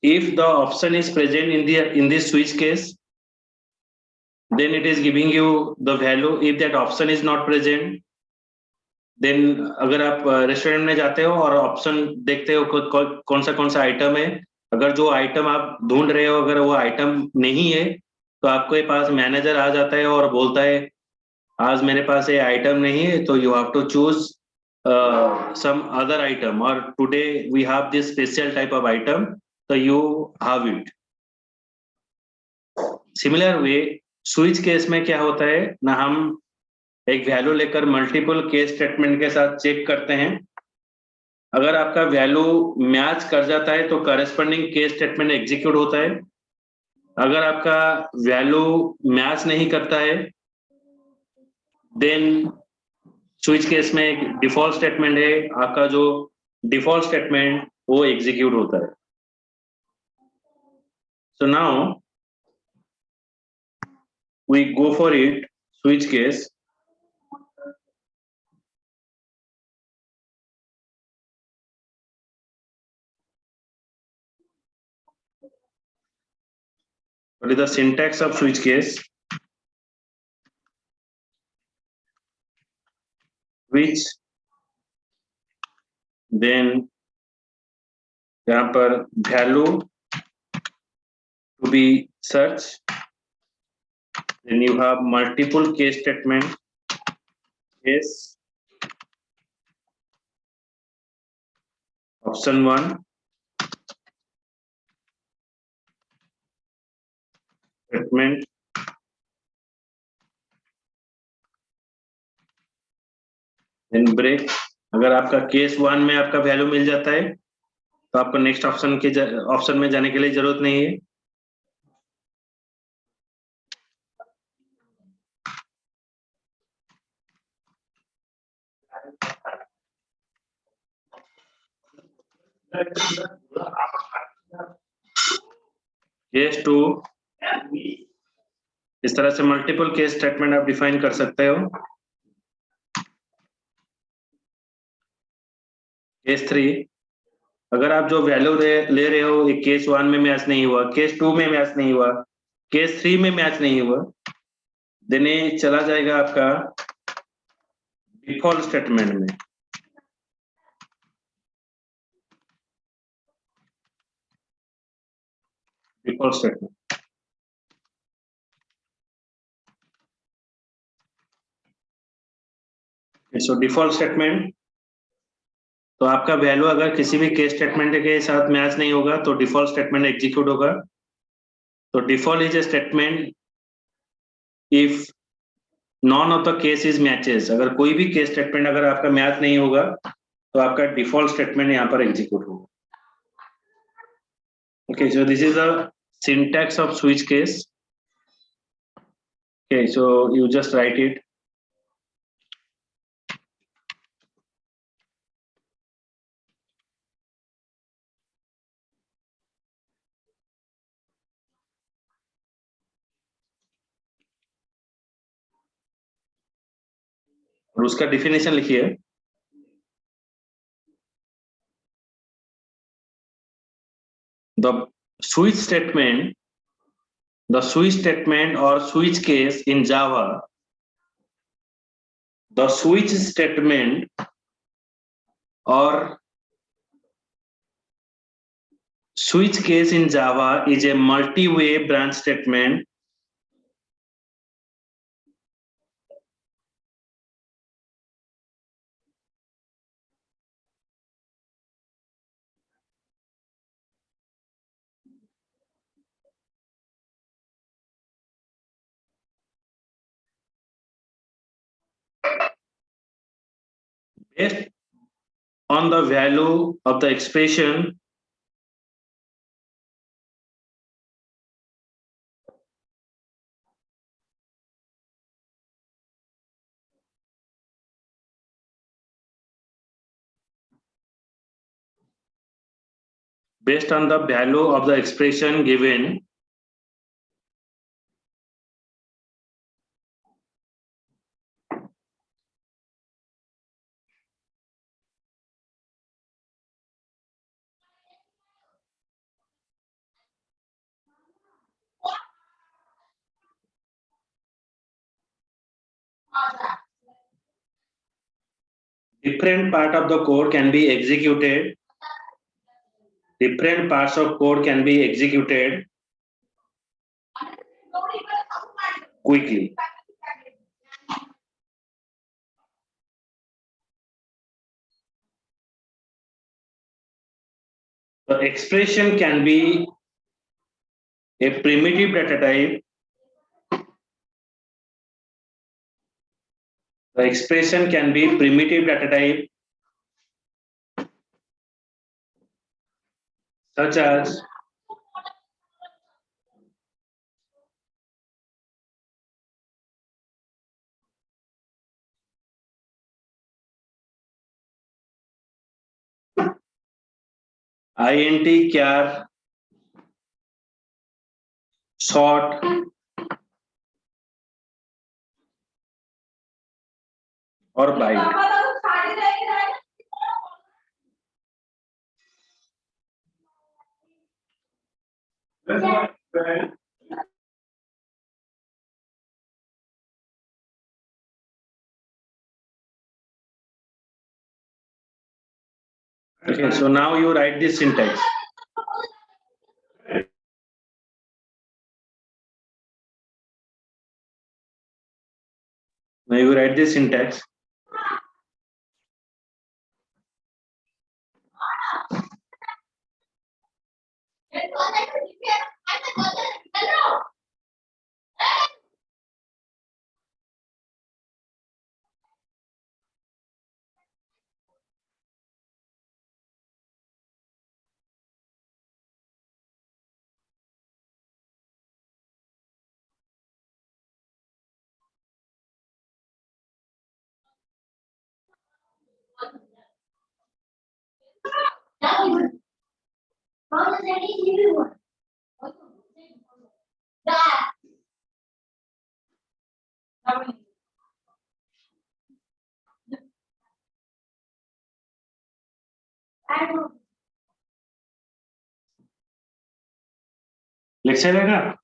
If the option is present in this switch case, then it is giving you the value. If that option is not present, then अगर आप restaurant में जाते हो और option देखते हो कौन सा आइटम है, अगर जो आइटम आप ढूंढ रहे हो अगर वो आइटम नहीं है, तो आपके पास मैनेजर आ जाता है और बोलता है आज मेरे पास ये आइटम नहीं है, तो you have to choose some other item, or today we have this special type of item, so you have it. Similar way, switch case में क्या होता है ना, हम एक वैल्यू लेकर मल्टीपल केस स्टेटमेंट के साथ चेक करते हैं. अगर आपका वैल्यू मैच कर जाता है तो करस्पॉन्डिंग केस स्टेटमेंट एग्जीक्यूट होता है. अगर आपका वैल्यू मैच नहीं करता है, देन स्विच केस में एक डिफॉल्ट स्टेटमेंट है, आपका जो डिफॉल्ट स्टेटमेंट वो एग्जीक्यूट होता है. So now we go for it, switch case. What is the syntax of switch case? Which then यहाँ पर value to be search, then you have multiple case statement, case option 1, statement, then break. अगर आपका case 1 में आपका value मिल जाता है तो आपको नेक्स्ट ऑप्शन में जाने के लिए जरूरत नहीं है. केस 2, इस तरह से मल्टीपल केस स्टेटमेंट आप डिफाइन कर सकते हो. केस 3, अगर आप जो वैल्यू ले रहे हो ये केस 1 में मैच नहीं हुआ, केस 2 में मैच नहीं हुआ, केस 3 में मैच नहीं हुआ, देन ये चला जाएगा आपका डिफॉल्ट स्टेटमेंट में. डिफॉल्ट स्टेटमेंट, सो डिफॉल्ट स्टेटमेंट, तो आपका वैल्यू अगर किसी भी केस स्टेटमेंट के साथ मैच नहीं होगा तो डिफॉल्ट स्टेटमेंट एग्जीक्यूट होगा. तो default is a statement if none of the case is matches. अगर कोई भी केस स्टेटमेंट अगर आपका मैच नहीं होगा तो आपका डिफॉल्ट स्टेटमेंट यहाँ पर एग्जीक्यूट होगा. Okay, so this is the syntax of switch case. Okay, so you just write it. और उसका डिफिनेशन लिखिए. The switch statement, the switch statement or switch case in Java, the switch statement or switch case in Java is a multi-way branch statement based on the value of the expression based on the value of the expression given different part of the code can be executed. Different parts of code can be executed quickly. The expression can be a primitive data type. The expression can be primitive data type such as int, char, sort, or byte. Okay, so now you write this syntax. Now you write this syntax. लिख चलेगा